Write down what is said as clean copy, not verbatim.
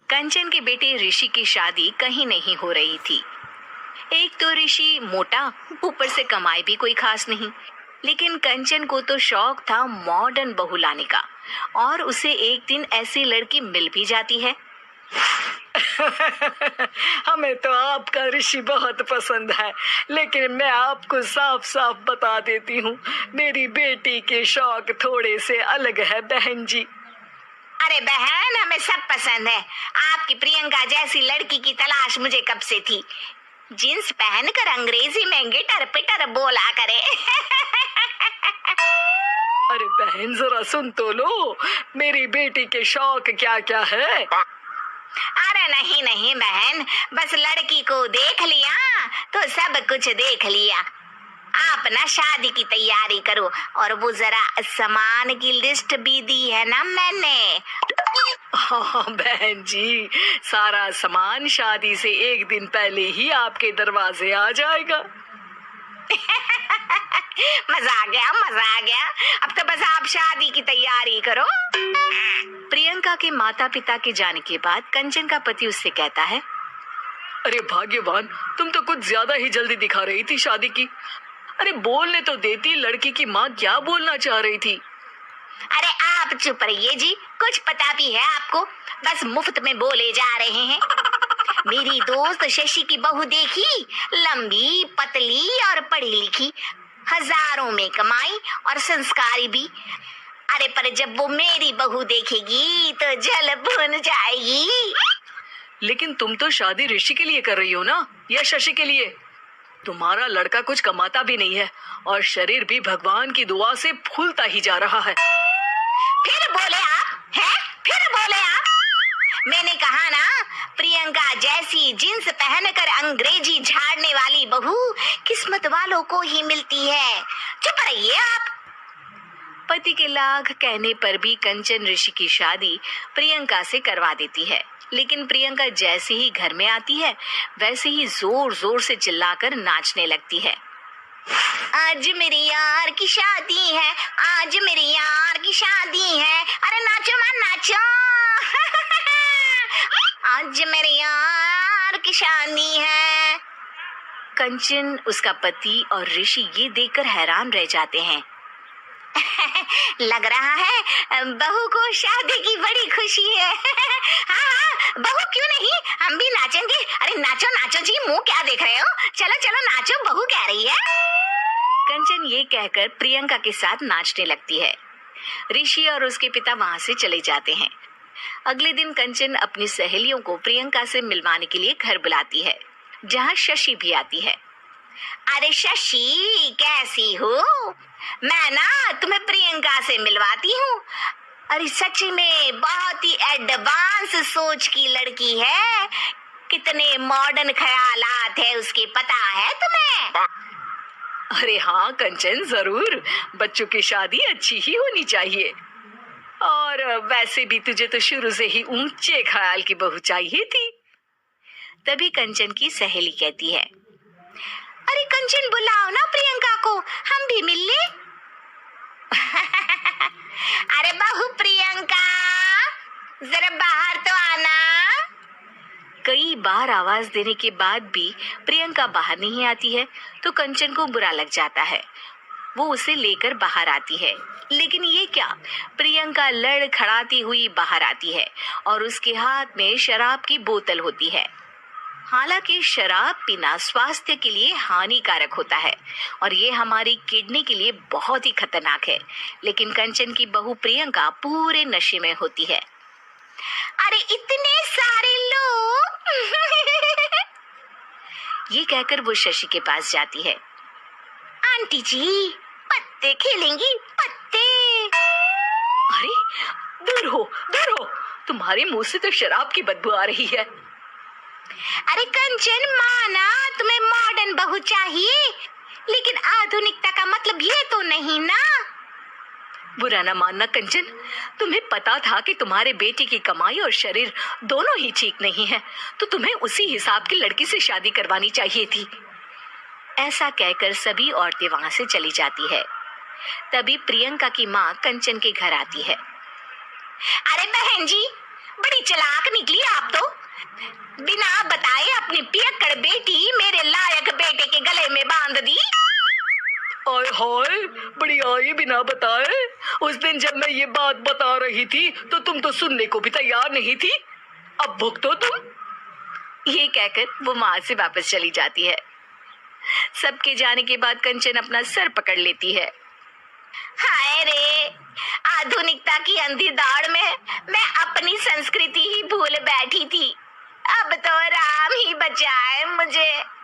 कंचन के बेटे ऋषि की शादी कहीं नहीं हो रही थी। एक तो ऋषि मोटा, ऊपर से कमाई भी कोई खास नहीं। लेकिन कंचन को तो शौक था मॉडर्न बहू लाने का, और उसे एक दिन ऐसी लड़की मिल भी जाती है। हमें तो आपका ऋषि बहुत पसंद है, लेकिन मैं आपको साफ साफ बता देती हूँ, मेरी बेटी के शौक थोड़े से अलग है बहन जी। अरे बहन, हमें सब पसंद है। आपकी प्रियंका जैसी लड़की की तलाश मुझे कब से थी। जींस पहनकर अंग्रेजी में गिटर पिटर बोला करे। अरे बहन, जरा सुन तो लो, मेरी बेटी के शौक क्या क्या है। अरे नहीं नहीं बहन, बस लड़की को देख लिया तो सब कुछ देख लिया। आप ना शादी की तैयारी करो, और वो जरा सामान की लिस्ट भी दी है ना मैंने। हाँ बहन जी, सारा सामान शादी से एक दिन पहले ही आपके दरवाजे आ जाएगा। मजा आ गया, मजा आ गया। अब तो बस आप शादी की तैयारी करो। प्रियंका के माता पिता के जाने के बाद कंचन का पति उससे कहता है, अरे भाग्यवान, तुम तो कुछ ज्यादा ही जल्दी दिखा रही थी शादी की। अरे बोलने तो देती, लड़की की माँ क्या बोलना चाह रही थी। अरे आप चुप रहिए जी, कुछ पता भी है आपको, बस मुफ्त में बोले जा रहे हैं। मेरी दोस्त शशि की बहू देखी, लंबी पतली और पढ़ी लिखी, हजारों में कमाई और संस्कारी भी। अरे पर जब वो मेरी बहू देखेगी तो जल भुन जाएगी। लेकिन तुम तो शादी ऋषि के लिए कर रही हो ना, या शशि के लिए? तुम्हारा लड़का कुछ कमाता भी नहीं है, और शरीर भी भगवान की दुआ से फूलता ही जा रहा है। फिर बोले आप हैं? फिर बोले आप? मैंने कहा ना, प्रियंका जैसी जींस पहनकर अंग्रेजी झाड़ने वाली बहू किस्मत वालों को ही मिलती है। चुप रहिए आप। पति के लाख कहने पर भी कंचन ऋषि की शादी प्रियंका से करवा देती है। लेकिन प्रियंका जैसे ही घर में आती है, वैसे ही जोर जोर से चिल्लाकर नाचने लगती है। आज मेरी यार की शादी है, आज मेरी यार की शादी है, अरे नाचो मां नाचो। आज मेरी यार की शादी है। कंचन, उसका पति और ऋषि ये देखकर हैरान रह जाते हैं। लग रहा है बहू को शादी की बड़ी खुशी है। हाँ, बहू क्यों नहीं, हम भी नाचेंगे। अरे नाचो नाचो जी, मुंह क्या देख रहे हो, चलो चलो नाचो, बहू कह रही है। कंचन ये कहकर प्रियंका के साथ नाचने लगती है। ऋषि और उसके पिता वहां से चले जाते हैं। अगले दिन कंचन अपनी सहेलियों को प्रियंका से मिलवाने के लिए घर बुलाती है, जहाँ शशि भी आती है। अरे शशि, कैसी हो? मैं ना तुम्हें प्रियंका से मिलवाती हूँ। अरे सच में बहुत ही एडवांस सोच की लड़की है, कितने मॉडर्न ख्यालात है उसके, पता है तुम्हें? अरे हाँ कंचन, जरूर, बच्चों की शादी अच्छी ही होनी चाहिए। और वैसे भी तुझे तो शुरू से ही ऊंचे ख्याल की बहू चाहिए थी। तभी कंचन की सहेली कहती है, अरे कंचन, बुलाओ ना प्रियंका को, हम भी मिल ले। अरे बहू प्रियंका, जरा बाहर तो आना। कई बार आवाज देने के बाद भी प्रियंका बाहर नहीं आती है, तो कंचन को बुरा लग जाता है। वो उसे लेकर बाहर आती है, लेकिन ये क्या, प्रियंका लड़खड़ाती हुई बाहर आती है और उसके हाथ में शराब की बोतल होती है। हालांकि शराब पीना स्वास्थ्य के लिए हानिकारक होता है और ये हमारी किडनी के लिए बहुत ही खतरनाक है, लेकिन कंचन की बहू प्रियंका पूरे नशे में होती है। अरे इतने सारे लोग। ये कहकर वो शशि के पास जाती है। आंटी जी, पत्ते खेलेंगी, पत्ते। अरे दूर हो, दूर हो, तुम्हारे मुंह से तो शराब की बदबू आ रही है। अरे कंचन, माना तुम्हें मॉडर्न बहू चाहिए, लेकिन आधुनिकता का मतलब ये तो नहीं ना। बुरा न मानना कंचन, तुम्हें पता था कि तुम्हारे बेटे की कमाई और शरीर दोनों ही ठीक नहीं है, तो तुम्हें उसी हिसाब की लड़की से शादी करवानी चाहिए थी। ऐसा कहकर सभी औरतें वहां से चली जाती है। तभी प्रियंका की माँ कंचन के घर आती है। अरे बहन जी, बड़ी चालाक निकली आप तो। बिना बताए अपनी पियक्कड़ बेटी मेरे लायक बेटे के गले में बांध दी। आय हाय, बड़ी आई बिना बताए। उस दिन जब मैं ये बात बता रही थी तो तुम तो सुनने को भी तैयार नहीं थी। अब भुगतो तुम। ये कहकर वो वहां से वापस चली जाती है। सबके जाने के बाद कंचन अपना सर पकड़ लेती है। हाय रे, आधुनिकता की अंधी दौड़ में मैं अपनी संस्कृति ही भूल बैठी थी। अब तो राम ही बचाए मुझे।